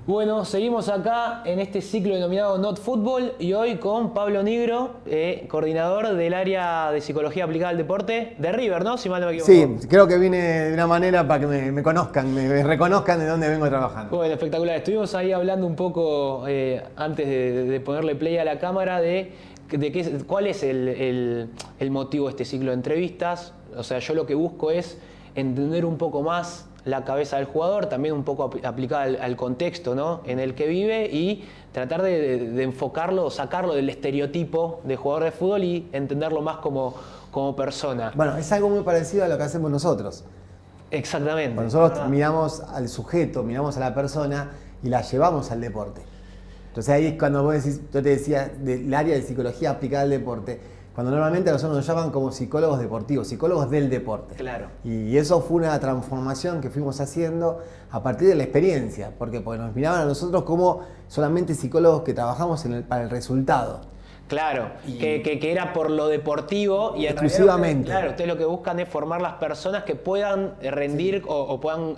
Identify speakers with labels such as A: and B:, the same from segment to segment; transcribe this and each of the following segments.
A: Bueno, seguimos acá en este ciclo denominado Not Football y hoy con Pablo Nigro, coordinador del área de Psicología Aplicada al Deporte de River, ¿no? Si mal no me equivoco.
B: Sí, creo que vine de una manera para que me conozcan, me reconozcan de dónde vengo trabajando.
A: Bueno, espectacular. Estuvimos ahí hablando un poco antes de ponerle play a la cámara cuál es el motivo de este ciclo de entrevistas. O sea, yo lo que busco es entender un poco más la cabeza del jugador, también un poco aplicada al contexto, ¿no?, en el que vive, y tratar de enfocarlo, sacarlo del estereotipo de jugador de fútbol y entenderlo más como persona.
B: Bueno, es algo muy parecido a lo que hacemos nosotros.
A: Exactamente.
B: Cuando nosotros miramos al sujeto, miramos a la persona y la llevamos al deporte. Entonces ahí es cuando vos decís, yo te decía, del área de psicología aplicada al deporte, cuando normalmente a nosotros nos llaman como psicólogos deportivos, psicólogos del deporte.
A: Claro.
B: Y eso fue una transformación que fuimos haciendo a partir de la experiencia, porque nos miraban a nosotros como solamente psicólogos que trabajamos para el resultado.
A: Claro, que era por lo deportivo y
B: exclusivamente.
A: Claro, ustedes lo que buscan es formar las personas que puedan rendir, sí, o puedan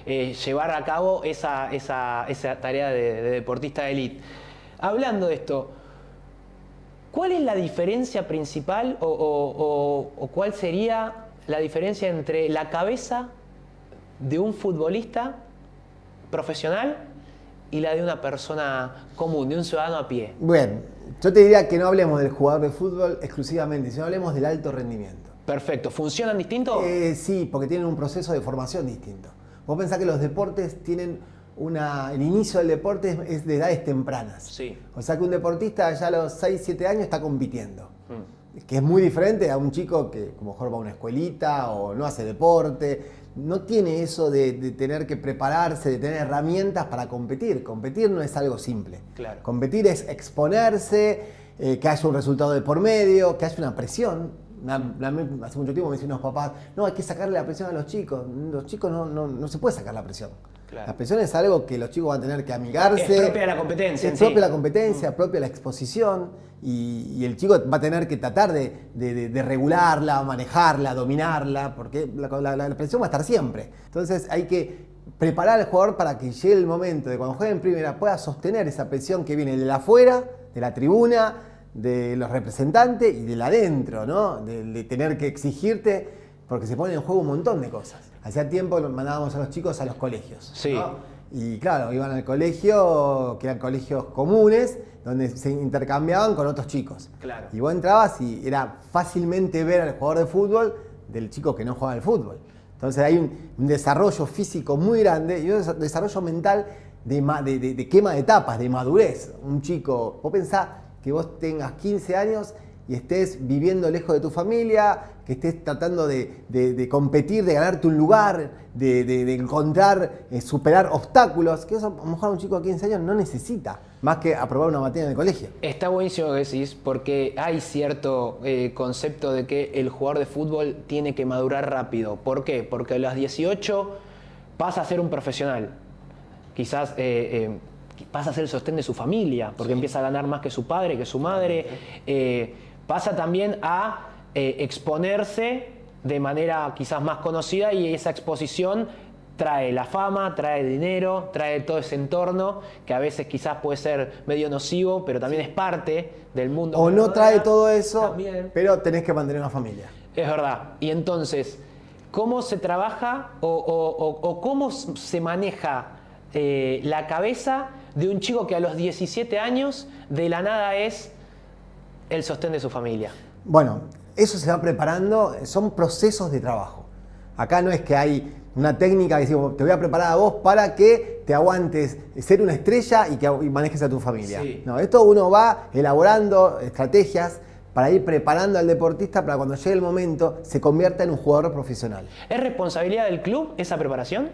A: llevar a cabo esa tarea de deportista de élite. Hablando de esto, ¿cuál es la diferencia principal o cuál sería la diferencia entre la cabeza de un futbolista profesional y la de una persona común, de un ciudadano a pie?
B: Bueno, yo te diría que no hablemos del jugador de fútbol exclusivamente, sino hablemos del alto rendimiento.
A: Perfecto. ¿Funcionan distinto?
B: Sí, porque tienen un proceso de formación distinto. Vos pensás que los deportes tienen el inicio del deporte es de edades tempranas.
A: Sí.
B: O sea que un deportista ya a los 6, 7 años está compitiendo. Que es muy diferente a un chico que a lo mejor va a una escuelita o no hace deporte. No tiene eso de tener que prepararse, de tener herramientas para competir. Competir no es algo simple.
A: Claro.
B: Competir es exponerse, que haya un resultado de por medio, que haya una presión. Hace mucho tiempo me decían unos papás, no, hay que sacarle la presión a los chicos. Los chicos no se puede sacar la presión.
A: Claro.
B: La presión es algo que los chicos van a tener que amigarse.
A: Es propia de la competencia.
B: Es propia la competencia, propia la exposición. Y el chico va a tener que tratar de regularla, manejarla, dominarla, porque la presión va a estar siempre. Entonces hay que preparar al jugador para que llegue el momento de cuando juegue en primera pueda sostener esa presión que viene de la afuera, de la tribuna, de los representantes y de la adentro, ¿no? De tener que exigirte, porque se pone en juego un montón de cosas. Hacía tiempo mandábamos a los chicos a los colegios.
A: Sí.
B: ¿No? Y claro, iban al colegio, que eran colegios comunes, donde se intercambiaban con otros chicos.
A: Claro.
B: Y vos entrabas y era fácilmente ver al jugador de fútbol del chico que no juega al fútbol. Entonces hay un desarrollo físico muy grande y un desarrollo mental de quema de etapas, de madurez. Un chico, vos pensás que vos tengas 15 años y estés viviendo lejos de tu familia, que estés tratando de competir, de ganarte un lugar, de encontrar, superar obstáculos, que eso a lo mejor un chico de 15 años no necesita, más que aprobar una materia en el colegio.
A: Está buenísimo lo que decís, porque hay cierto concepto de que el jugador de fútbol tiene que madurar rápido. ¿Por qué? Porque a los 18 pasa a ser un profesional. Quizás pasa a ser el sostén de su familia, porque empieza a ganar más que su padre, que su madre. Pasa también a exponerse de manera quizás más conocida, y esa exposición trae la fama, trae dinero, trae todo ese entorno que a veces quizás puede ser medio nocivo, pero también es parte del mundo.
B: O no trae todo eso,
A: también,
B: pero tenés que mantener una familia.
A: Es verdad. Y entonces, ¿cómo se trabaja o cómo se maneja la cabeza de un chico que a los 17 años de la nada es el sostén de su familia?
B: Bueno, eso se va preparando, son procesos de trabajo. Acá no es que hay una técnica que decimos, te voy a preparar a vos para que te aguantes ser una estrella y manejes a tu familia.
A: Sí.
B: No, esto uno va elaborando estrategias para ir preparando al deportista para cuando llegue el momento se convierta en un jugador profesional.
A: ¿Es responsabilidad del club esa preparación?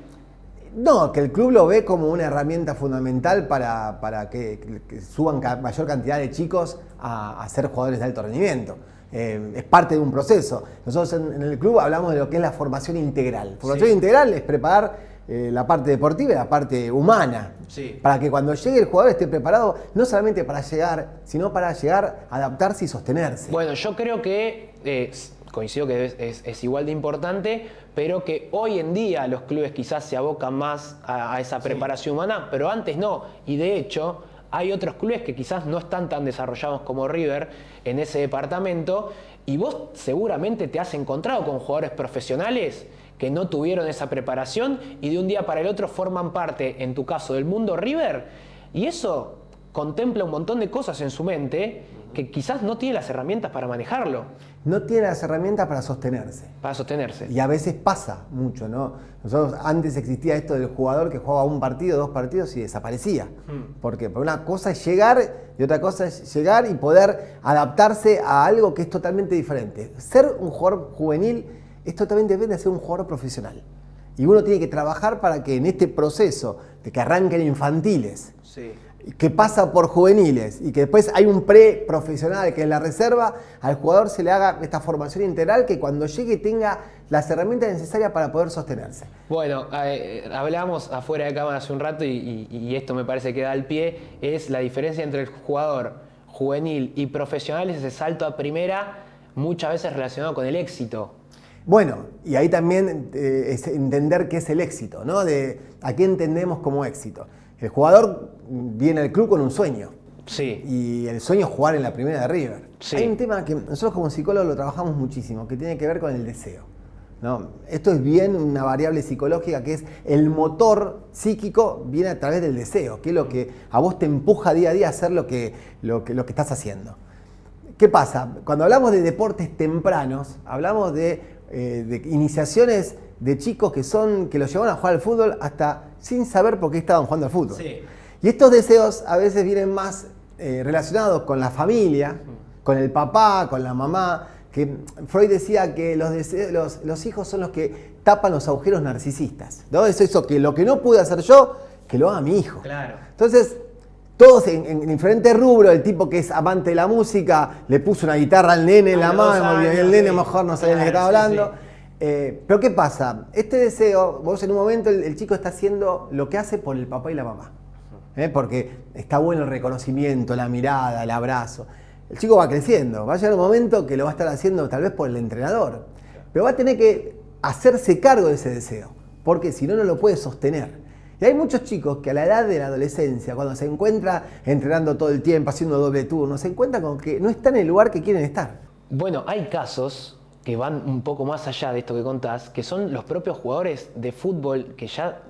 B: No, que el club lo ve como una herramienta fundamental para que suban mayor cantidad de chicos a ser jugadores de alto rendimiento. Es parte de un proceso. Nosotros en el club hablamos de lo que es la formación integral. Formación integral es preparar la parte deportiva y la parte humana.
A: Sí.
B: Para que cuando llegue el jugador esté preparado no solamente para llegar, sino para llegar a adaptarse y sostenerse.
A: Bueno, yo creo que coincido que es igual de importante, pero que hoy en día los clubes quizás se abocan más a esa preparación humana, pero antes no. Y de hecho, hay otros clubes que quizás no están tan desarrollados como River en ese departamento, y vos seguramente te has encontrado con jugadores profesionales que no tuvieron esa preparación y de un día para el otro forman parte, en tu caso, del mundo River, y eso contempla un montón de cosas en su mente que quizás no tiene las herramientas para manejarlo.
B: No tiene las herramientas para sostenerse.
A: Para sostenerse.
B: Y a veces pasa mucho, ¿no? Nosotros antes existía esto del jugador que jugaba un partido, 2 partidos y desaparecía. Porque una cosa es llegar y otra cosa es llegar y poder adaptarse a algo que es totalmente diferente. Ser un jugador juvenil es totalmente diferente de ser un jugador profesional. Y uno tiene que trabajar para que en este proceso de que arranquen infantiles,
A: sí,
B: que pasa por juveniles y que después hay un pre-profesional que es la reserva, al jugador se le haga esta formación integral que cuando llegue tenga las herramientas necesarias para poder sostenerse.
A: Bueno, hablábamos afuera de cámara hace un rato y esto me parece que da al pie, es la diferencia entre el jugador juvenil y profesional, es ese salto a primera, muchas veces relacionado con el éxito.
B: Bueno, y ahí también es entender qué es el éxito, ¿no? ¿A qué entendemos como éxito? El jugador viene al club con un sueño.
A: Sí.
B: Y el sueño es jugar en la primera de River.
A: Sí.
B: Hay un tema que nosotros como psicólogos lo trabajamos muchísimo, que tiene que ver con el deseo, ¿no? Esto es bien una variable psicológica que es el motor psíquico viene a través del deseo, que es lo que a vos te empuja día a día a hacer lo que estás haciendo. ¿Qué pasa? Cuando hablamos de deportes tempranos, hablamos de iniciaciones de chicos que los llevaban a jugar al fútbol hasta sin saber por qué estaban jugando al fútbol. Sí. Y estos deseos a veces vienen más relacionados con la familia, con el papá, con la mamá, que Freud decía que los hijos son los que tapan los agujeros narcisistas, ¿no? Es eso, que lo que no pude hacer yo, que lo haga mi hijo.
A: Claro.
B: Entonces, todos en diferentes rubros, el tipo que es amante de la música, le puso una guitarra al nene en la mano, y el nene mejor no sabía de qué estaba hablando. Sí. Pero ¿qué pasa? Este deseo, vos en un momento el chico está haciendo lo que hace por el papá y la mamá. Porque está bueno el reconocimiento, la mirada, el abrazo. El chico va creciendo, va a llegar un momento que lo va a estar haciendo tal vez por el entrenador. Pero va a tener que hacerse cargo de ese deseo, porque si no, no lo puede sostener. Y hay muchos chicos que a la edad de la adolescencia, cuando se encuentra entrenando todo el tiempo, haciendo doble turno, se encuentra con que no está en el lugar que quieren estar.
A: Bueno, hay casos que van un poco más allá de esto que contás, que son los propios jugadores de fútbol que ya,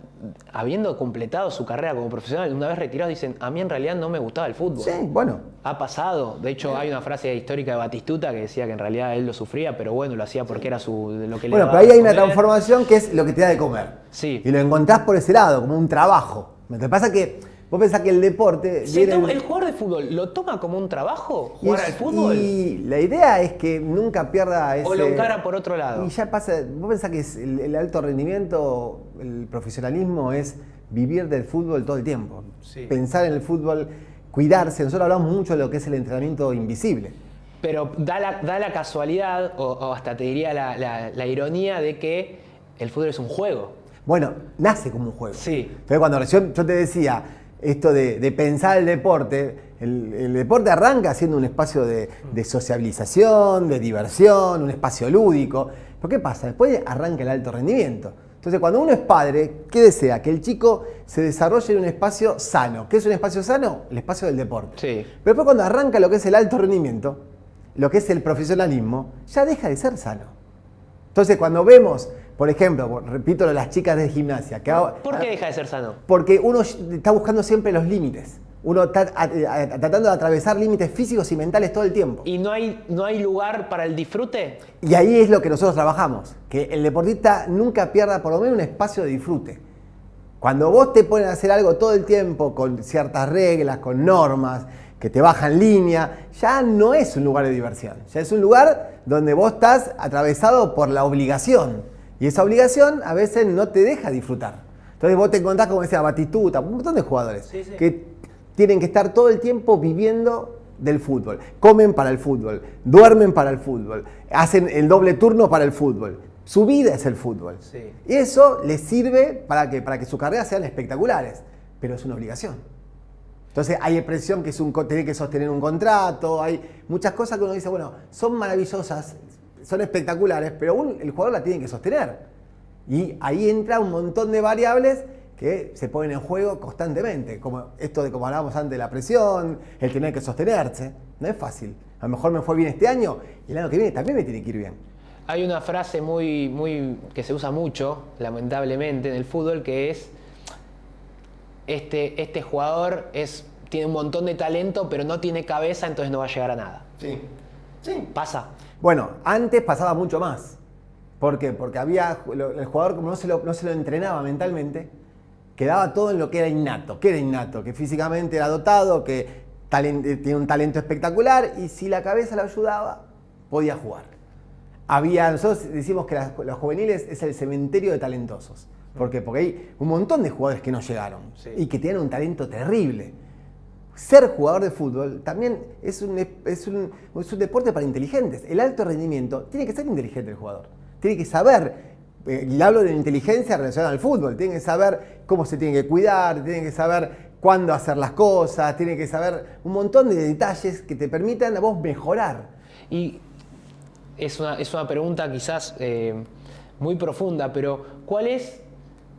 A: habiendo completado su carrera como profesional, una vez retirados, dicen, a mí en realidad no me gustaba el fútbol.
B: Sí, bueno.
A: Ha pasado. De hecho, hay una frase histórica de Batistuta que decía que en realidad él lo sufría, pero bueno, lo hacía porque era lo que le daba.
B: Bueno, pero ahí hay una transformación que es lo que te da de comer.
A: Sí.
B: Y lo encontrás por ese lado, como un trabajo. Lo que pasa es que vos pensás que el deporte...
A: ¿El jugador de fútbol lo toma como un trabajo? ¿Jugar al fútbol?
B: Y la idea es que nunca pierda ese...
A: O lo encara por otro lado.
B: Y ya pasa... Vos pensás que el alto rendimiento, el profesionalismo es vivir del fútbol todo el tiempo. Sí. Pensar en el fútbol, cuidarse. Nosotros hablamos mucho de lo que es el entrenamiento invisible.
A: Pero da la casualidad, o hasta te diría la ironía de que el fútbol es un juego.
B: Bueno, nace como un juego.
A: Sí.
B: Pero cuando yo te decía esto de pensar el deporte, el deporte arranca siendo un espacio de sociabilización, de diversión, un espacio lúdico. ¿Pero qué pasa? Después arranca el alto rendimiento. Entonces, cuando uno es padre, ¿qué desea? Que el chico se desarrolle en un espacio sano. ¿Qué es un espacio sano? El espacio del deporte.
A: Sí.
B: Pero después cuando arranca lo que es el alto rendimiento, lo que es el profesionalismo, ya deja de ser sano. Entonces, cuando vemos, por ejemplo, repito lo de las chicas de gimnasia.
A: ¿Por qué deja de ser sano?
B: Porque uno está buscando siempre los límites. Uno está tratando de atravesar límites físicos y mentales todo el tiempo.
A: ¿Y no hay lugar para el disfrute?
B: Y ahí es lo que nosotros trabajamos. Que el deportista nunca pierda por lo menos un espacio de disfrute. Cuando vos te pones a hacer algo todo el tiempo con ciertas reglas, con normas, que te bajan línea, ya no es un lugar de diversión. Ya es un lugar donde vos estás atravesado por la obligación. Y esa obligación a veces no te deja disfrutar. Entonces vos te encontrás, como decía Batistuta, un montón de jugadores que tienen que estar todo el tiempo viviendo del fútbol. Comen para el fútbol, duermen para el fútbol, hacen el doble turno para el fútbol. Su vida es el fútbol. Sí. Y eso les sirve para que sus carreras sean espectaculares, pero es una obligación. Entonces hay presión que tiene que sostener un contrato, hay muchas cosas que uno dice, bueno, son maravillosas, son espectaculares, pero el jugador la tiene que sostener. Y ahí entra un montón de variables que se ponen en juego constantemente, como esto de como hablábamos antes de la presión, el tener que sostenerse. No es fácil. A lo mejor me fue bien este año y el año que viene también me tiene que ir bien.
A: Hay una frase que se usa mucho, lamentablemente, en el fútbol, que es este jugador tiene un montón de talento, pero no tiene cabeza, entonces no va a llegar a nada.
B: Sí. Sí.
A: Pasa.
B: Bueno, antes pasaba mucho más. ¿Por qué? Porque el jugador, como no se lo entrenaba mentalmente, quedaba todo en lo que era innato. ¿Qué era innato? Que físicamente era dotado, que tiene un talento espectacular, y si la cabeza lo ayudaba, podía jugar. Nosotros decimos que los juveniles es el cementerio de talentosos. ¿Por qué? Porque hay un montón de jugadores que no llegaron, sí, y que tienen un talento terrible. Ser jugador de fútbol también es un deporte para inteligentes. El alto rendimiento tiene que ser inteligente el jugador. Tiene que saber, y hablo de inteligencia relacionada al fútbol, tiene que saber cómo se tiene que cuidar, tiene que saber cuándo hacer las cosas, tiene que saber un montón de detalles que te permitan a vos mejorar.
A: Y es una pregunta quizás muy profunda, pero ¿cuál es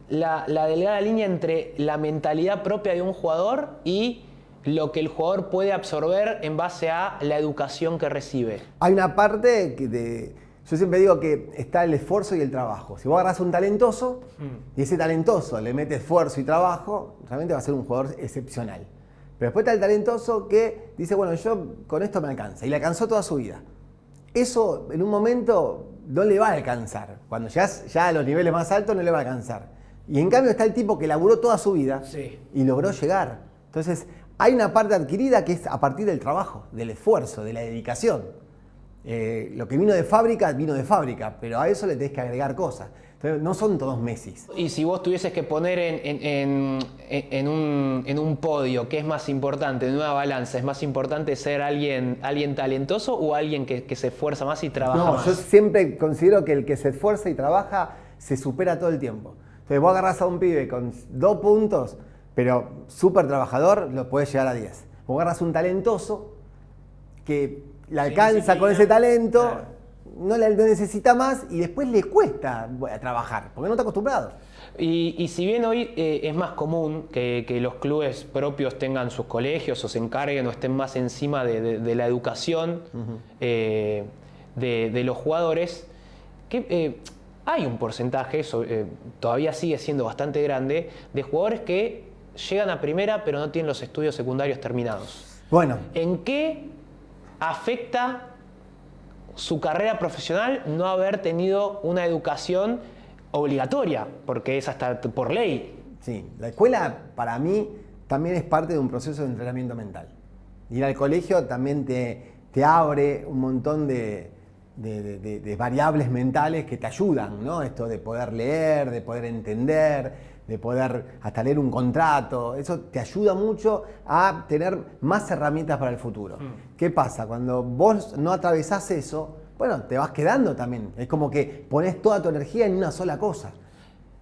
A: la delgada línea entre la mentalidad propia de un jugador y lo que el jugador puede absorber en base a la educación que recibe?
B: Hay una parte yo siempre digo que está el esfuerzo y el trabajo. Si vos agarrás a un talentoso y ese talentoso le mete esfuerzo y trabajo, realmente va a ser un jugador excepcional. Pero después está el talentoso que dice, bueno, yo con esto me alcanza, y le alcanzó toda su vida. Eso en un momento no le va a alcanzar. Cuando llegas ya a los niveles más altos no le va a alcanzar. Y en cambio está el tipo que laburó toda su vida, sí, y logró llegar. Entonces hay una parte adquirida que es a partir del trabajo, del esfuerzo, de la dedicación. Lo que vino de fábrica, pero a eso le tenés que agregar cosas. Entonces, no son todos Messis.
A: Y si vos tuvieses que poner en un podio, ¿qué es más importante, en una balanza? ¿Es más importante ser alguien talentoso o alguien que se esfuerza más y trabaja más?
B: Yo siempre considero que el que se esfuerza y trabaja se supera todo el tiempo. Entonces vos agarrás a un pibe con 2 puntos, pero súper trabajador, lo podés llegar a 10. Vos agarrás un talentoso que le alcanza con ese talento, claro, no necesita más y después le cuesta trabajar, porque no está acostumbrado.
A: Y si bien hoy es más común que los clubes propios tengan sus colegios o se encarguen o estén más encima de la educación de los jugadores, hay un porcentaje, todavía sigue siendo bastante grande, de jugadores que llegan a primera pero no tienen los estudios secundarios terminados.
B: Bueno.
A: ¿En qué afecta su carrera profesional no haber tenido una educación obligatoria? Porque es hasta por ley.
B: Sí, la escuela para mí también es parte de un proceso de entrenamiento mental. Ir al colegio también te abre un montón de variables mentales que te ayudan, ¿no? Esto de poder leer, de poder entender, de poder hasta leer un contrato. Eso te ayuda mucho a tener más herramientas para el futuro. ¿Qué pasa? Cuando vos no atravesás eso, bueno, te vas quedando también. Es como que pones toda tu energía en una sola cosa.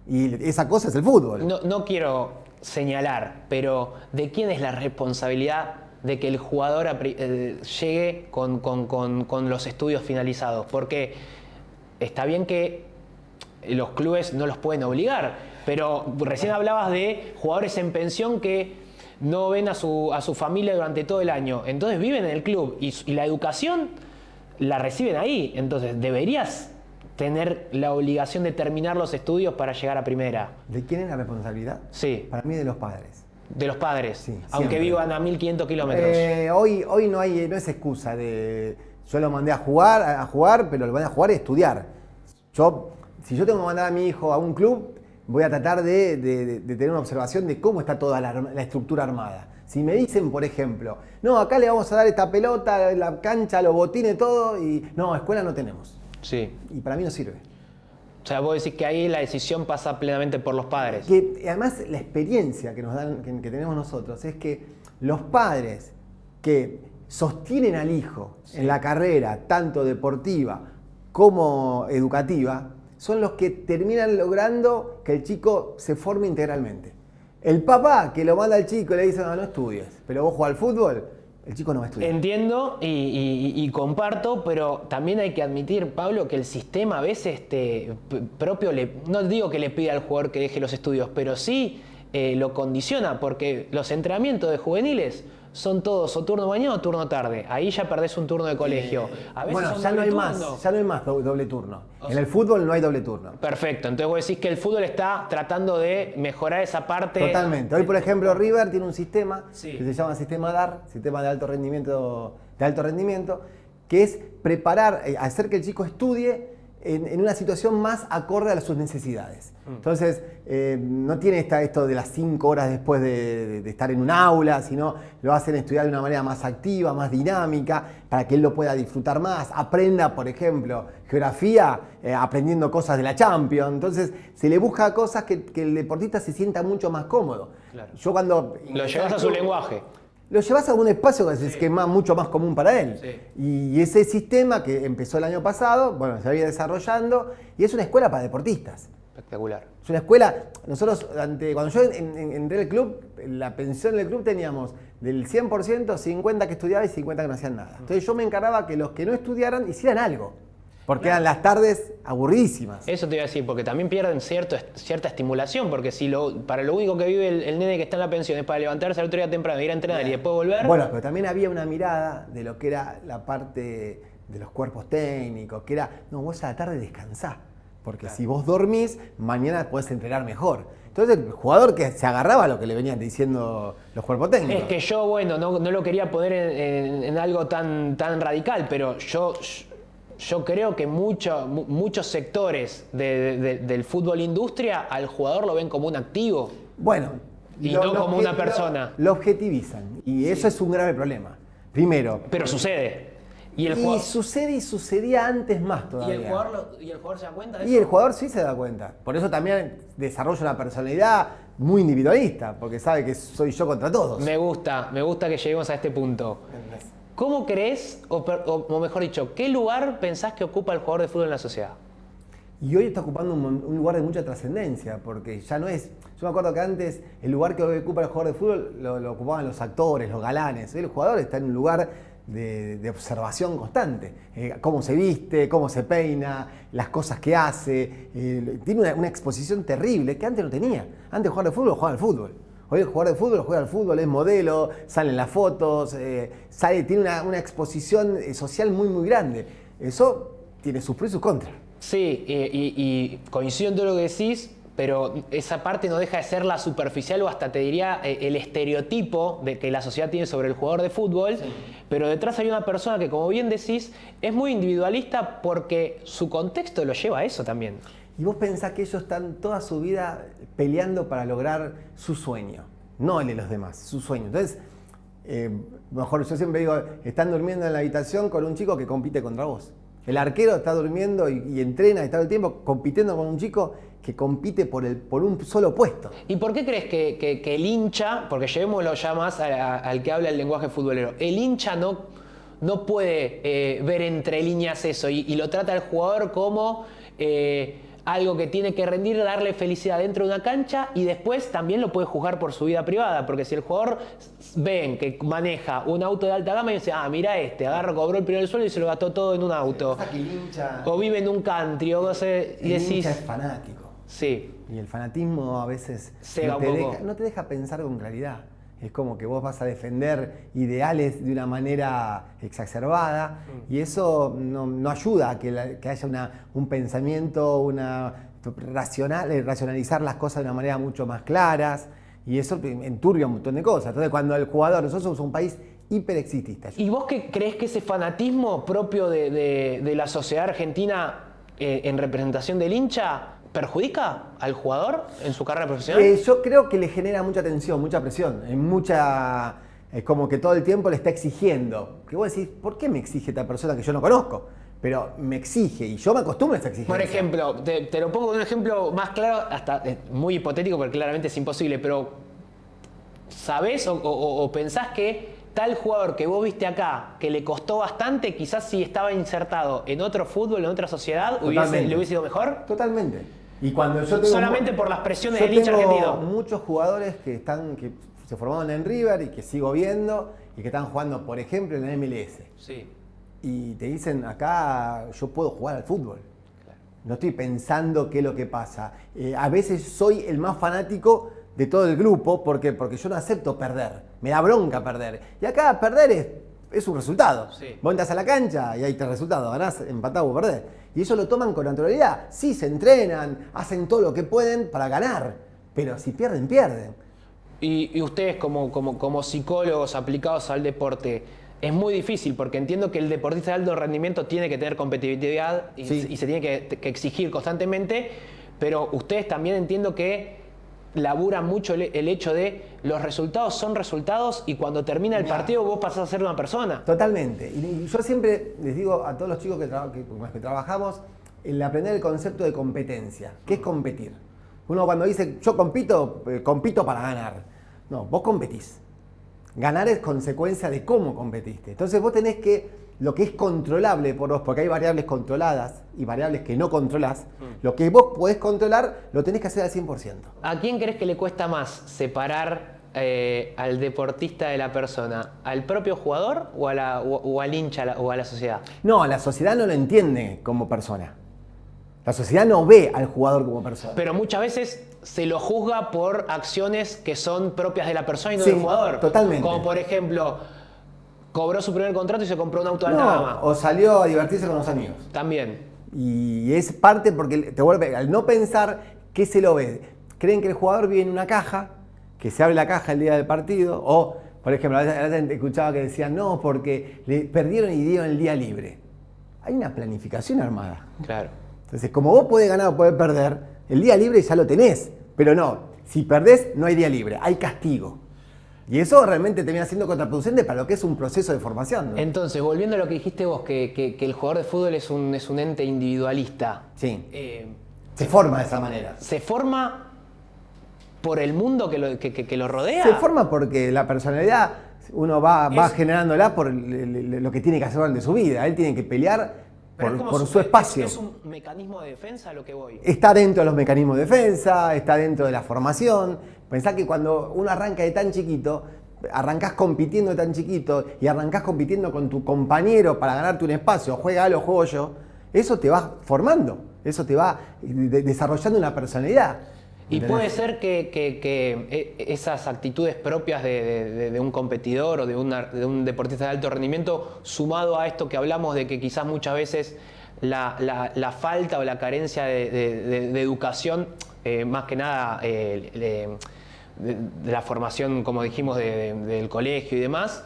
B: Y esa cosa es el fútbol.
A: No quiero señalar, pero ¿de quién es la responsabilidad de que el jugador llegue con los estudios finalizados? Porque está bien que los clubes no los pueden obligar, pero recién hablabas de jugadores en pensión que no ven a su familia durante todo el año. Entonces viven en el club y la educación la reciben ahí. Entonces deberías tener la obligación de terminar los estudios para llegar a primera.
B: ¿De quién es la responsabilidad?
A: Sí.
B: Para mí de los padres.
A: De los padres,
B: sí,
A: aunque
B: siempre
A: vivan a 1500 kilómetros.
B: Hoy no es excusa de yo lo mandé a jugar, pero lo mandé a jugar y estudiar. Si yo tengo que mandar a mi hijo a un club, voy a tratar de tener una observación de cómo está toda la estructura armada. Si me dicen, por ejemplo, no, acá le vamos a dar esta pelota, la cancha, los botines, todo, y no, escuela no tenemos.
A: Sí.
B: Y para mí no sirve.
A: O sea, vos decís que ahí la decisión pasa plenamente por los padres.
B: Que además la experiencia que nos dan, que tenemos nosotros, es que los padres que sostienen al hijo en la carrera, tanto deportiva como educativa, son los que terminan logrando que el chico se forme integralmente. El papá que lo manda al chico y le dice, no estudies, pero vos jugás al fútbol, el chico no va a estudiar.
A: Entiendo y comparto, pero también hay que admitir, Pablo, que el sistema a veces propio, no digo que le pida al jugador que deje los estudios, pero sí lo condiciona, porque los entrenamientos de juveniles son todos o turno mañana o turno tarde. Ahí ya perdés un turno de colegio. A veces
B: Bueno,
A: son
B: ya no hay
A: turno.
B: más, ya no hay más doble turno. En el fútbol no hay doble turno.
A: Perfecto, entonces vos decís que el fútbol está tratando de mejorar esa parte.
B: Totalmente. Hoy, por ejemplo, River tiene un sistema
A: Sí.
B: que se llama sistema DAR, sistema de alto rendimiento, que es preparar, hacer que el chico estudie en una situación más acorde a sus necesidades. Entonces, no tiene esto de las 5 horas después de estar en un aula, sino lo hacen estudiar de una manera más activa, más dinámica, para que él lo pueda disfrutar más. Aprenda, por ejemplo, geografía, aprendiendo cosas de la Champions. Entonces, se le busca cosas que el deportista se sienta mucho más cómodo.
A: Claro.
B: Yo cuando...
A: Lo llevas a su lenguaje.
B: Lo llevas a un espacio que es mucho más común para él.
A: Sí.
B: Y ese sistema que empezó el año pasado, bueno, se había desarrollando y es una escuela para deportistas.
A: Espectacular.
B: Es una escuela, nosotros, cuando yo entré al club, la pensión del club teníamos del 100%, 50 que estudiaban y 50 que no hacían nada. Entonces yo me encargaba que los que no estudiaran hicieran algo. Porque eran las tardes aburridísimas.
A: Eso te iba a decir, porque también pierden cierta estimulación, porque si para lo único que vive el nene que está en la pensión es para levantarse al otro día temprano, ir a entrenar y después volver.
B: Bueno, pero también había una mirada de lo que era la parte de los cuerpos técnicos, que era, no, vos a la tarde descansá, porque
A: Claro.
B: si vos dormís, mañana podés entrenar mejor. Entonces el jugador que se agarraba a lo que le venían diciendo los cuerpos técnicos.
A: Es que yo, bueno, no lo quería poner en algo tan radical, pero yo creo que muchos sectores del fútbol industria al jugador lo ven como un activo.
B: Bueno,
A: Y no como una persona.
B: Lo objetivizan, y eso es un grave problema. Primero.
A: Pero sucede. Y
B: Sucede y sucedía antes más todavía.
A: ¿Y el jugador se da cuenta de eso?
B: Y el jugador sí se da cuenta. Por eso también desarrolla una personalidad muy individualista, porque sabe que soy yo contra todos.
A: Me gusta que lleguemos a este punto. ¿Cómo crees, o mejor dicho, qué lugar pensás que ocupa el jugador de fútbol en la sociedad?
B: Y hoy está ocupando un lugar de mucha trascendencia, porque ya no es... Yo me acuerdo que antes el lugar que hoy ocupa el jugador de fútbol lo ocupaban los actores, los galanes. Hoy el jugador está en un lugar de observación constante. Cómo se viste, cómo se peina, las cosas que hace. Tiene una exposición terrible que antes no tenía. Antes el jugador de fútbol jugaba al fútbol. Hoy el jugador de fútbol juega al fútbol, es modelo, salen las fotos, tiene una exposición social muy, muy grande. Eso tiene sus pros y sus contras.
A: Sí, y coincido en todo lo que decís, pero esa parte no deja de ser la superficial o hasta te diría el estereotipo de que la sociedad tiene sobre el jugador de fútbol, sí. Pero detrás hay una persona que, como bien decís, es muy individualista porque su contexto lo lleva a eso también.
B: Y vos pensás que ellos están toda su vida peleando para lograr su sueño, no el de los demás, su sueño. Entonces, mejor yo siempre digo, están durmiendo en la habitación con un chico que compite contra vos. El arquero está durmiendo y entrena y está todo el tiempo compitiendo con un chico que compite por un solo puesto.
A: ¿Y por qué crees que el hincha, porque llevémoslo ya más al que habla el lenguaje futbolero, el hincha no puede ver entre líneas eso y lo trata al jugador como algo que tiene que rendir, darle felicidad dentro de una cancha y después también lo puede juzgar por su vida privada? Porque si el jugador ven que maneja un auto de alta gama y dice, mira cobró el primer sueldo y se lo gastó todo en un auto. O vive en un country, o no sé, y decís...
B: El hincha es fanático.
A: Sí.
B: Y el fanatismo a veces no te deja pensar con claridad. Es como que vos vas a defender ideales de una manera exacerbada y eso no ayuda a que haya un pensamiento, racionalizar las cosas de una manera mucho más claras y eso enturbia un montón de cosas. Entonces cuando el jugador, nosotros somos un país hiperexitista.
A: ¿Y vos qué crees que ese fanatismo propio de la sociedad argentina en representación del hincha perjudica al jugador en su carrera profesional?
B: Yo creo que le genera mucha tensión, mucha presión, es como que todo el tiempo le está exigiendo. Que vos decís, ¿por qué me exige esta persona que yo no conozco? Pero me exige y yo me acostumbro a esa exigencia.
A: Por ejemplo, te lo pongo con un ejemplo más claro, hasta muy hipotético porque claramente es imposible, pero ¿sabés o pensás que tal jugador que vos viste acá, que le costó bastante, quizás si estaba insertado en otro fútbol, en otra sociedad, le hubiese ido mejor?
B: Totalmente. Y cuando yo tengo
A: solamente por las presiones del hincha argentino.
B: Muchos jugadores que se formaron en River y que sigo viendo y que están jugando, por ejemplo, en la MLS.
A: Sí.
B: Y te dicen, acá yo puedo jugar al fútbol. Claro. No estoy pensando qué es lo que pasa. A veces soy el más fanático de todo el grupo porque yo no acepto perder. Me da bronca perder. Y acá perder es un resultado.
A: Sí.
B: Vos entras a la cancha y hay 3 resultados. Ganás, empatás o perdés. Y ellos lo toman con naturalidad. Sí, se entrenan, hacen todo lo que pueden para ganar. Pero si pierden, pierden.
A: Y ustedes como psicólogos aplicados al deporte, es muy difícil porque entiendo que el deportista de alto rendimiento tiene que tener competitividad y,
B: Sí.
A: y se tiene que exigir constantemente, pero ustedes también entiendo que laburan mucho el hecho de los resultados son resultados y cuando termina el partido vos pasás a ser una persona.
B: Totalmente. Y yo siempre les digo a todos los chicos con los que trabajamos, el aprender el concepto de competencia. ¿Qué es competir? Uno cuando dice, yo compito para ganar. No, vos competís. Ganar es consecuencia de cómo competiste. Entonces vos tenés que, lo que es controlable por vos, porque hay variables controladas y variables que no controlás, lo que vos podés controlar lo tenés que hacer al 100%.
A: ¿A quién crees que le cuesta más separar al deportista de la persona? ¿Al propio jugador o al hincha o a la sociedad?
B: No, la sociedad no lo entiende como persona. La sociedad no ve al jugador como persona.
A: Pero muchas veces se lo juzga por acciones que son propias de la persona y no
B: Sí,
A: del jugador.
B: totalmente.
A: Como por ejemplo, cobró su primer contrato y se compró un auto de alta gama.
B: O salió a divertirse con los amigos.
A: También.
B: Y es parte porque te vuelve, al no pensar, ¿qué se lo ve? Creen que el jugador vive en una caja, que se abre la caja el día del partido, o, por ejemplo, a veces escuchaba que decían, no, porque le perdieron y dieron el día libre. Hay una planificación armada.
A: Claro.
B: Entonces, como vos podés ganar o podés perder, el día libre ya lo tenés. Pero no, si perdés, no hay día libre, hay castigo. Y eso realmente termina siendo contraproducente para lo que es un proceso de formación, ¿no?
A: Entonces, volviendo a lo que dijiste vos, que el jugador de fútbol es un ente individualista.
B: Sí. Se forma de esa manera.
A: ¿Se forma por el mundo que lo rodea?
B: Se forma porque la personalidad uno va generándola por lo que tiene que hacer durante su vida. Él tiene que pelear por su espacio.
A: ¿Es un mecanismo de defensa a lo que voy?
B: Está dentro de los mecanismos de defensa, está dentro de la formación. Pensá que cuando uno arranca de tan chiquito, arrancás compitiendo de tan chiquito y arrancás compitiendo con tu compañero para ganarte un espacio, juega lo juego yo, eso te va formando, eso te va desarrollando una personalidad.
A: Y puede ser que esas actitudes propias de un competidor o de un deportista de alto rendimiento, sumado a esto que hablamos de que quizás muchas veces la falta o la carencia de educación, más que nada de la formación, como dijimos, del colegio y demás,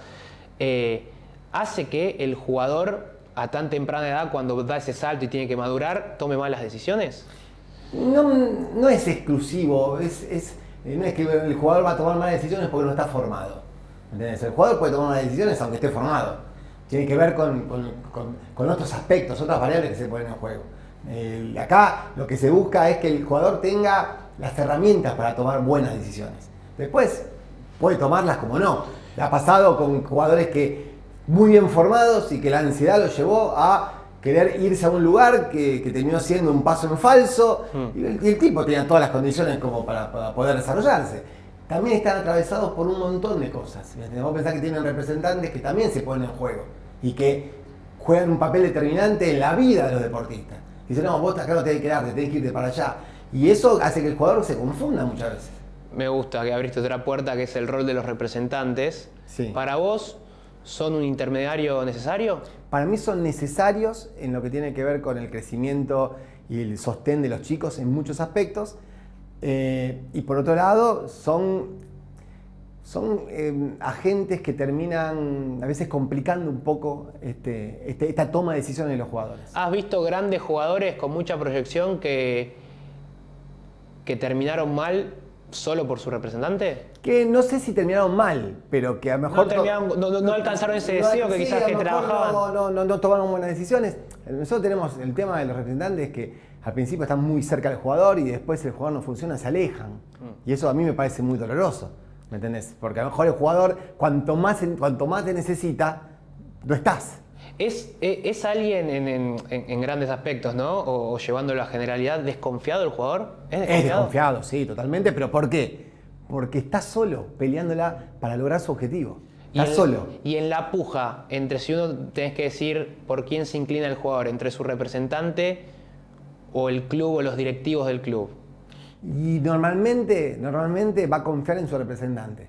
A: hace que el jugador a tan temprana edad, cuando da ese salto y tiene que madurar, tome malas decisiones.
B: No es exclusivo, no es que el jugador va a tomar malas decisiones porque no está formado. ¿Entendés? El jugador puede tomar malas decisiones aunque esté formado. Tiene que ver con otros aspectos, otras variables que se ponen en juego. Acá lo que se busca es que el jugador tenga las herramientas para tomar buenas decisiones. Después puede tomarlas como no. Le ha pasado con jugadores que muy bien formados y que la ansiedad los llevó a querer irse a un lugar que terminó siendo un paso en falso y el tipo tenía todas las condiciones como para poder desarrollarse. También están atravesados por un montón de cosas. Vos pensás que tienen representantes que también se ponen en juego y que juegan un papel determinante en la vida de los deportistas. Dicen, no, vos acá no tenés que quedarte, tenés que irte para allá. Y eso hace que el jugador se confunda muchas veces.
A: Me gusta que abriste otra puerta, que es el rol de los representantes.
B: Sí.
A: Para vos, ¿son un intermediario necesario?
B: Para mí son necesarios en lo que tiene que ver con el crecimiento y el sostén de los chicos en muchos aspectos. Y por otro lado, son agentes que terminan a veces complicando un poco esta toma de decisiones de los jugadores.
A: ¿Has visto grandes jugadores con mucha proyección que terminaron mal solo por su representante?
B: Que no sé si terminaron mal, pero que a lo mejor
A: no alcanzaron ese deseo que quizás que trabajaban.
B: No tomaron buenas decisiones. Nosotros tenemos el tema de los representantes que al principio están muy cerca del jugador y después el jugador no funciona, se alejan. Y eso a mí me parece muy doloroso, ¿me entendés? Porque a lo mejor el jugador, cuanto más te necesita, no estás.
A: ¿Es alguien en grandes aspectos, ¿no? O llevándolo a generalidad, desconfiado el jugador?
B: Es desconfiado, sí, totalmente. ¿Pero por qué? porque está solo peleándola para lograr su objetivo. Está solo.
A: Y en la puja, entre si uno tenés que decir por quién se inclina el jugador, entre su representante o el club o los directivos del club.
B: Y normalmente va a confiar en su representante.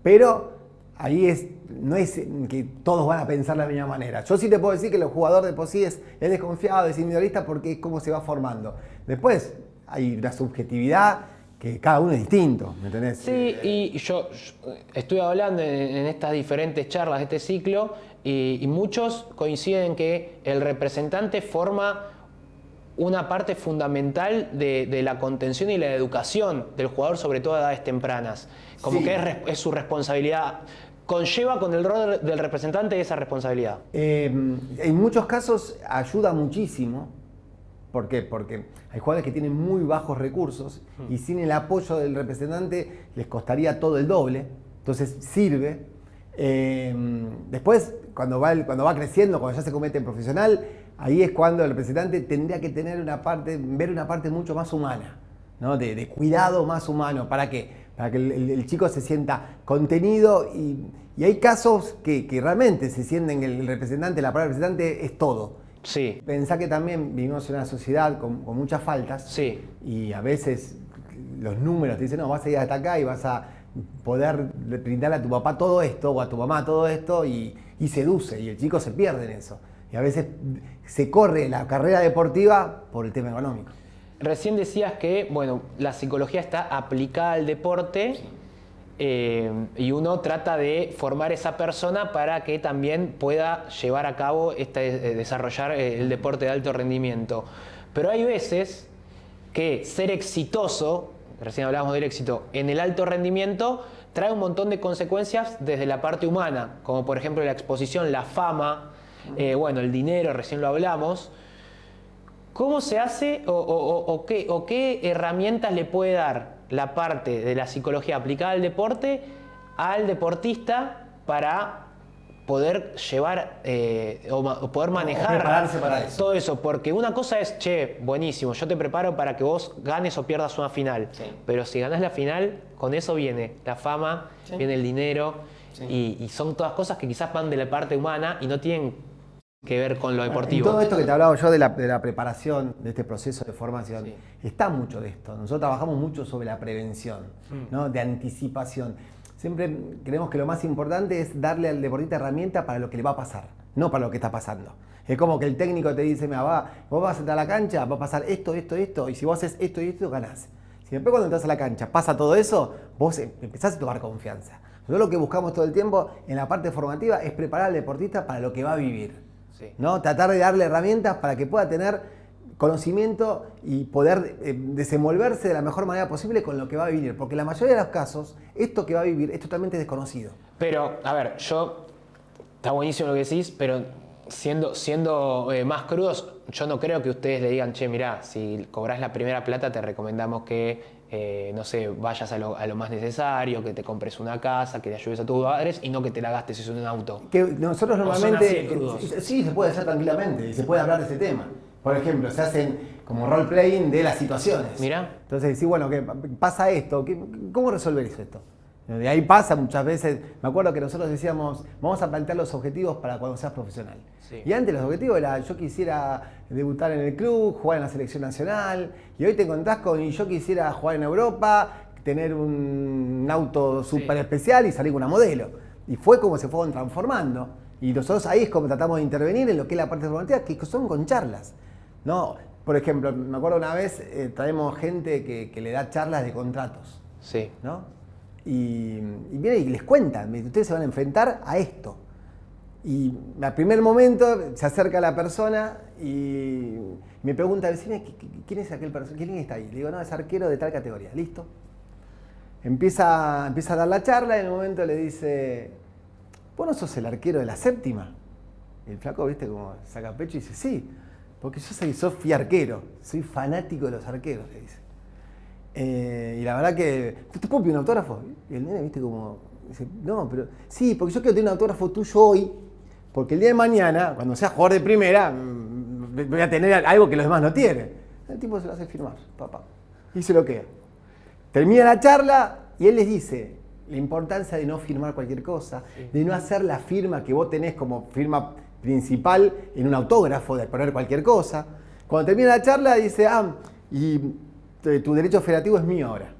B: Pero ahí no es que todos van a pensar de la misma manera. Yo sí te puedo decir que el jugador de por sí es desconfiado, es individualista porque es como se va formando. Después hay una subjetividad que cada uno es distinto, ¿me entendés?
A: Sí, y yo estuve hablando en estas diferentes charlas de este ciclo y muchos coinciden en que el representante forma una parte fundamental de la contención y la educación del jugador, sobre todo a edades tempranas. Como
B: sí.
A: que es su responsabilidad. Conlleva con el rol del representante esa responsabilidad.
B: En muchos casos ayuda muchísimo. ¿Por qué? Porque hay jugadores que tienen muy bajos recursos y sin el apoyo del representante les costaría todo el doble. Entonces sirve. Después, cuando va creciendo, cuando ya se convierte en profesional, ahí es cuando el representante tendría que tener ver una parte mucho más humana, ¿no? De cuidado más humano. ¿Para qué? Para que el chico se sienta contenido y hay casos que realmente se sienten que el representante, la palabra representante es todo.
A: Sí.
B: Pensá que también vivimos en una sociedad con muchas faltas.
A: Sí.
B: Y a veces los números te dicen, no, vas a ir hasta acá y vas a poder brindarle a tu papá todo esto o a tu mamá todo esto y seduce y el chico se pierde en eso. Y a veces se corre la carrera deportiva por el tema económico.
A: Recién decías que, bueno, la psicología está aplicada al deporte y uno trata de formar esa persona para que también pueda llevar a cabo, desarrollar el deporte de alto rendimiento. Pero hay veces que ser exitoso, recién hablábamos del éxito, en el alto rendimiento trae un montón de consecuencias desde la parte humana, como por ejemplo la exposición, la fama, bueno, el dinero, recién lo hablamos. ¿Cómo se hace o qué herramientas le puede dar la parte de la psicología aplicada al deporte al deportista para poder llevar o poder manejar
B: prepararse para eso.
A: todo eso? Porque una cosa es, che, buenísimo, yo te preparo para que vos ganes o pierdas una final. Sí. Pero si ganás la final, con eso viene la fama, sí, viene el dinero, sí, y son todas cosas que quizás van de la parte humana y no tienen que ver con lo deportivo.
B: En todo esto que te hablaba yo de la preparación, de este proceso de formación, sí, está mucho de esto. Nosotros trabajamos mucho sobre la prevención, ¿no? De anticipación. Siempre creemos que lo más importante es darle al deportista herramientas para lo que le va a pasar, no para lo que está pasando. Es como que el técnico te dice, mira, vos vas a entrar a la cancha, va a pasar esto, y si vos haces esto y esto, ganás. Si después cuando entras a la cancha pasa todo eso, vos empezás a tomar confianza. Nosotros lo que buscamos todo el tiempo en la parte formativa es preparar al deportista para lo que va a vivir. Sí. ¿No? Tratar de darle herramientas para que pueda tener conocimiento y poder desenvolverse de la mejor manera posible con lo que va a vivir. Porque en la mayoría de los casos, esto que va a vivir es totalmente desconocido.
A: Pero, a ver, está buenísimo lo que decís, pero siendo más crudos, yo no creo que ustedes le digan, che, mirá, si cobrás la primera plata te recomendamos que, no sé, vayas a lo más necesario, que te compres una casa, que te ayudes a tus padres y no que te la gastes en un auto.
B: Que nosotros normalmente, sí, se puede hacer tranquilamente y se puede hablar de ese tema. Por ejemplo, se hacen como role-playing de las situaciones.
A: Mirá.
B: Entonces decís, bueno, ¿qué pasa esto? ¿Cómo resolver esto? De ahí pasa muchas veces, me acuerdo que nosotros decíamos, vamos a plantear los objetivos para cuando seas profesional. Sí. Y antes los objetivos era, yo quisiera debutar en el club, jugar en la selección nacional, y hoy te encontrás con, y yo quisiera jugar en Europa, tener un auto súper especial y salir con una modelo. Y fue como se fueron transformando. Y nosotros ahí es como tratamos de intervenir en lo que es la parte formativa, que son con charlas, ¿no? Por ejemplo, me acuerdo una vez, traemos gente que le da charlas de contratos,
A: sí,
B: ¿no? Y viene y les cuentan, ustedes se van a enfrentar a esto. Y al primer momento se acerca la persona y me pregunta, ¿quién es aquel persona? ¿Quién está ahí? Le digo, no, es arquero de tal categoría. ¿Listo? Empieza a dar la charla y en un momento le dice, ¿vos no sos el arquero de la séptima? Y el flaco, viste, como saca pecho y dice, sí, porque yo fui arquero, soy fanático de los arqueros, le dice. Y la verdad que, ¿te puedo pedir un autógrafo? Y el nene, viste, como, dice, no, pero sí, porque yo quiero tener un autógrafo tuyo hoy, porque el día de mañana, cuando sea jugador de primera, voy a tener algo que los demás no tienen. El tipo se lo hace firmar, papá, y se lo queda. Termina la charla, Y él les dice la importancia de no firmar cualquier cosa, de no hacer la firma que vos tenés como firma principal en un autógrafo, de poner cualquier cosa. Cuando termina la charla dice, y tu derecho federativo es mío ahora.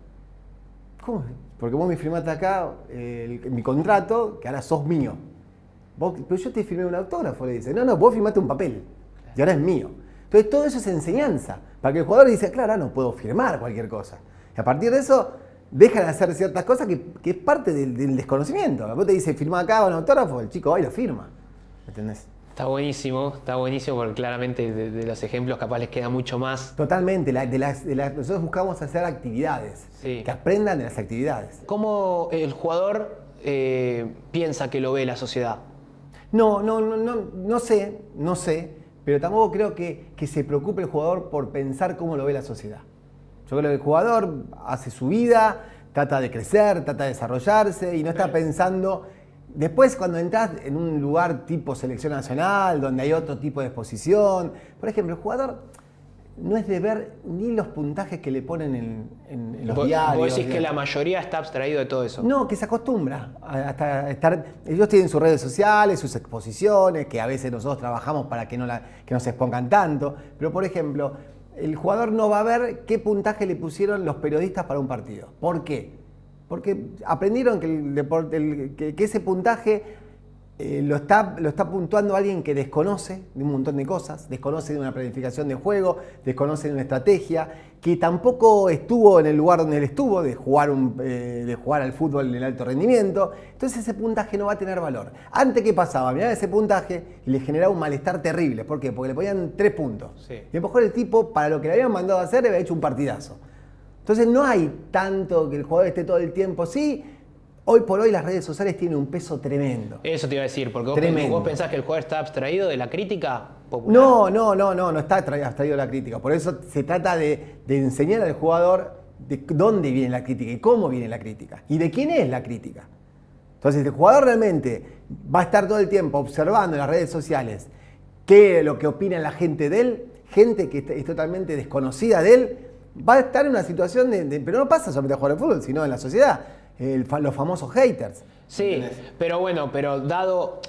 B: ¿Cómo? Porque vos me firmaste acá mi contrato, que ahora sos mío. Pero yo te firmé un autógrafo, le dice. No, vos firmaste un papel y ahora es mío. Entonces todo eso es enseñanza, para que el jugador dice, claro, ahora no puedo firmar cualquier cosa. Y a partir de eso, dejan de hacer ciertas cosas que es parte del desconocimiento. Vos te dice, firma acá un autógrafo, el chico va y lo firma. ¿Entendés?
A: Está buenísimo porque claramente de los ejemplos capaz les queda mucho más.
B: Totalmente, nosotros buscamos hacer actividades, que aprendan de las actividades.
A: ¿Cómo el jugador piensa que lo ve la sociedad?
B: No sé, pero tampoco creo que se preocupe el jugador por pensar cómo lo ve la sociedad. Yo creo que el jugador hace su vida, trata de crecer, trata de desarrollarse y no está pensando. Después, cuando entras en un lugar tipo selección nacional, donde hay otro tipo de exposición, por ejemplo, el jugador no es de ver ni los puntajes que le ponen en los diarios.
A: ¿Vos decís que la mayoría está abstraído de todo eso?
B: No, que se acostumbra a estar. Ellos tienen sus redes sociales, sus exposiciones, que a veces nosotros trabajamos para que no se expongan tanto. Pero, por ejemplo, el jugador no va a ver qué puntaje le pusieron los periodistas para un partido. ¿Por qué? Porque aprendieron que ese puntaje lo está puntuando alguien que desconoce de un montón de cosas, desconoce de una planificación de juego, desconoce de una estrategia, que tampoco estuvo en el lugar donde él estuvo, de jugar al fútbol en el alto rendimiento. Entonces ese puntaje no va a tener valor. Antes, ¿qué pasaba? Miraba ese puntaje y le generaba un malestar terrible. ¿Por qué? Porque le ponían 3 puntos. Sí. Y a lo mejor el tipo, para lo que le habían mandado a hacer, le había hecho un partidazo. Entonces no hay tanto que el jugador esté todo el tiempo. Sí, hoy por hoy las redes sociales tienen un peso tremendo.
A: Eso te iba a decir, porque vos pensás que el jugador está abstraído de la crítica popular.
B: No está abstraído de la crítica. Por eso se trata de enseñar al jugador de dónde viene la crítica y cómo viene la crítica y de quién es la crítica. Entonces el jugador realmente va a estar todo el tiempo observando en las redes sociales qué es lo que opina la gente de él, gente que es totalmente desconocida de él, va a estar en una situación pero no pasa solamente a jugar al fútbol, sino en la sociedad. Los famosos haters.
A: Sí, pero dado,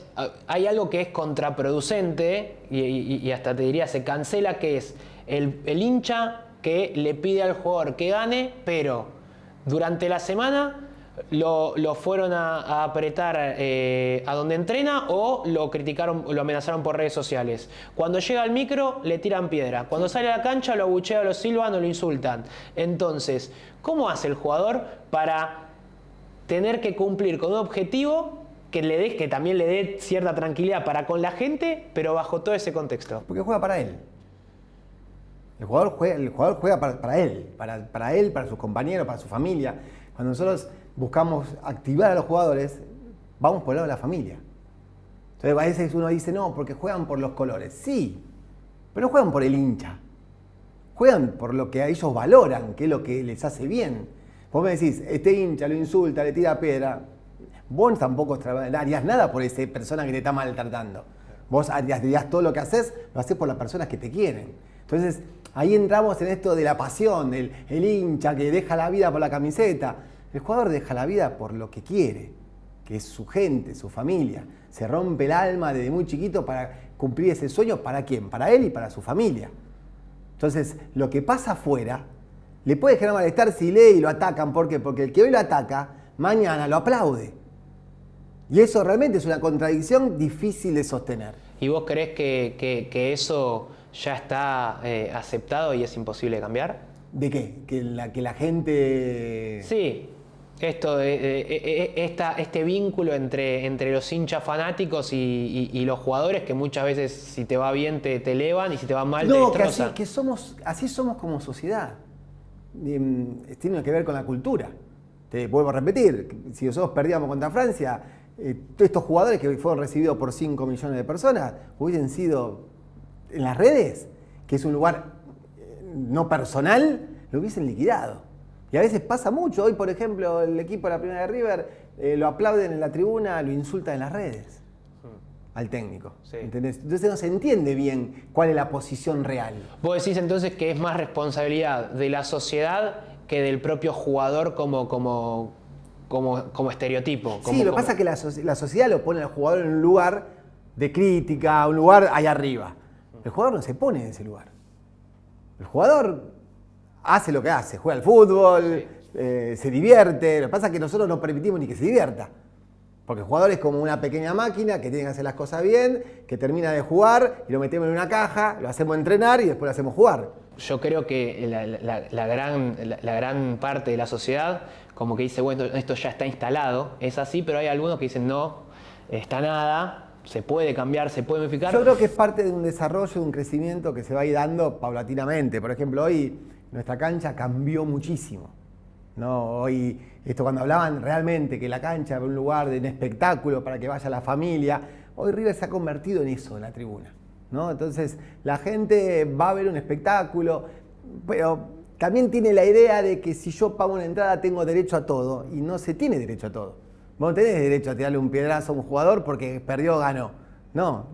A: hay algo que es contraproducente y hasta te diría se cancela, que es el hincha que le pide al jugador que gane, pero durante la semana lo fueron a apretar a donde entrena o lo criticaron, lo amenazaron por redes sociales. Cuando llega al micro le tiran piedra. Cuando sale a la cancha lo abuchean, lo silban o lo insultan. Entonces, ¿cómo hace el jugador para tener que cumplir con un objetivo que también le dé cierta tranquilidad para con la gente, pero bajo todo ese contexto?
B: Porque juega para él. El jugador juega para él, para sus compañeros, para su familia. Cuando nosotros buscamos activar a los jugadores, vamos por el lado de la familia. Entonces a veces uno dice, no, porque juegan por los colores. Sí, pero no juegan por el hincha. Juegan por lo que a ellos valoran, que es lo que les hace bien. Vos me decís, este hincha lo insulta, le tira piedra. Vos tampoco harías nada por esa persona que te está maltratando. Vos harías todo lo que haces, lo haces por las personas que te quieren. Entonces, ahí entramos en esto de la pasión, el hincha que deja la vida por la camiseta. El jugador deja la vida por lo que quiere, que es su gente, su familia. Se rompe el alma desde muy chiquito para cumplir ese sueño. ¿Para quién? Para él y para su familia. Entonces, lo que pasa afuera le puede generar malestar si lee y lo atacan. ¿Por qué? Porque el que hoy lo ataca, mañana lo aplaude. Y eso realmente es una contradicción difícil de sostener.
A: ¿Y vos creés que eso ya está aceptado y es imposible de cambiar?
B: ¿De qué? ¿Que la gente...?
A: Sí, este vínculo entre los hinchas fanáticos y los jugadores, que muchas veces si te va bien te elevan y si te va mal te destrozan.
B: Así somos como sociedad. Tiene que ver con la cultura. Te vuelvo a repetir, si nosotros perdíamos contra Francia, estos jugadores que fueron recibidos por 5 millones de personas hubiesen sido en las redes, que es un lugar no personal, lo hubiesen liquidado. Y a veces pasa mucho. Hoy, por ejemplo, el equipo de la Primera de River lo aplauden en la tribuna, lo insultan en las redes al técnico. Sí. ¿Entendés? Entonces no se entiende bien cuál es la posición real.
A: Vos decís entonces que es más responsabilidad de la sociedad que del propio jugador como estereotipo.
B: Sí, lo que pasa es que la sociedad lo pone al jugador en un lugar de crítica, un lugar allá arriba. El jugador no se pone en ese lugar. El jugador hace lo que hace, juega al fútbol, se divierte. Lo que pasa es que nosotros no permitimos ni que se divierta. Porque el jugador es como una pequeña máquina que tiene que hacer las cosas bien, que termina de jugar y lo metemos en una caja, lo hacemos entrenar y después lo hacemos jugar.
A: Yo creo que la gran parte de la sociedad como que dice, bueno, esto ya está instalado, es así, pero hay algunos que dicen, no, está nada, se puede cambiar, se puede modificar.
B: Yo creo que es parte de un desarrollo, de un crecimiento que se va a ir dando paulatinamente. Por ejemplo, hoy nuestra cancha cambió muchísimo, ¿no? Hoy, cuando hablaban realmente que la cancha era un lugar de un espectáculo para que vaya la familia, hoy River se ha convertido en eso, en la tribuna, ¿no? Entonces, la gente va a ver un espectáculo, pero también tiene la idea de que si yo pago una entrada tengo derecho a todo, y no se tiene derecho a todo. Vos no tenés derecho a tirarle un piedrazo a un jugador porque perdió o ganó. No,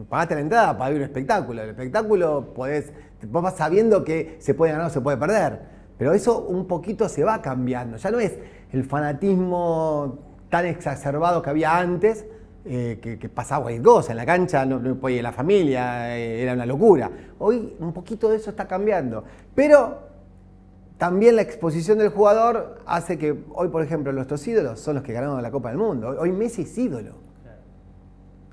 B: pagaste la entrada para ver un espectáculo. El espectáculo vos vas sabiendo que se puede ganar o se puede perder. Pero eso un poquito se va cambiando. Ya no es el fanatismo tan exacerbado que había antes, que pasaba cualquier cosa. En la cancha no podía la familia, era una locura. Hoy un poquito de eso está cambiando. Pero también la exposición del jugador hace que hoy, por ejemplo, nuestros ídolos son los que ganaron la Copa del Mundo. Hoy Messi es ídolo.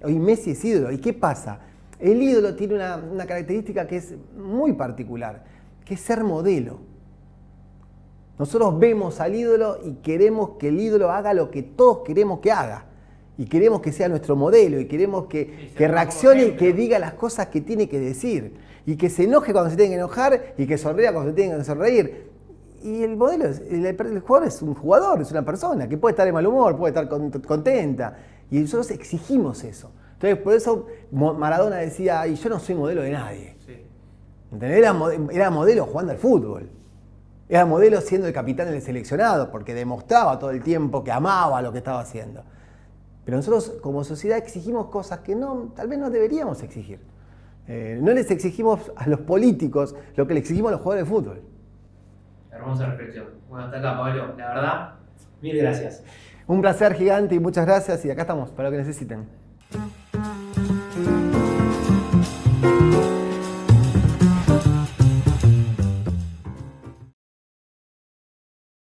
B: Hoy Messi es ídolo. ¿Y qué pasa? El ídolo tiene una característica que es muy particular, que es ser modelo. Nosotros vemos al ídolo y queremos que el ídolo haga lo que todos queremos que haga. Y queremos que sea nuestro modelo y queremos que reaccione y que diga las cosas que tiene que decir. Y que se enoje cuando se tiene que enojar y que sonría cuando se tiene que sonreír. Y el modelo, el jugador es un jugador, es una persona que puede estar de mal humor, puede estar contenta. Y nosotros exigimos eso. Entonces, por eso Maradona decía, y yo no soy modelo de nadie. Sí. ¿Entendés? Era modelo jugando al fútbol. Era modelo siendo el capitán del seleccionado, porque demostraba todo el tiempo que amaba lo que estaba haciendo. Pero nosotros como sociedad exigimos cosas que tal vez no deberíamos exigir. No les exigimos a los políticos lo que le exigimos a los jugadores de fútbol.
A: Hermosa reflexión. Bueno, hasta acá, Pablo. La verdad, mil gracias.
B: Un placer gigante y muchas gracias. Y acá estamos para lo que necesiten.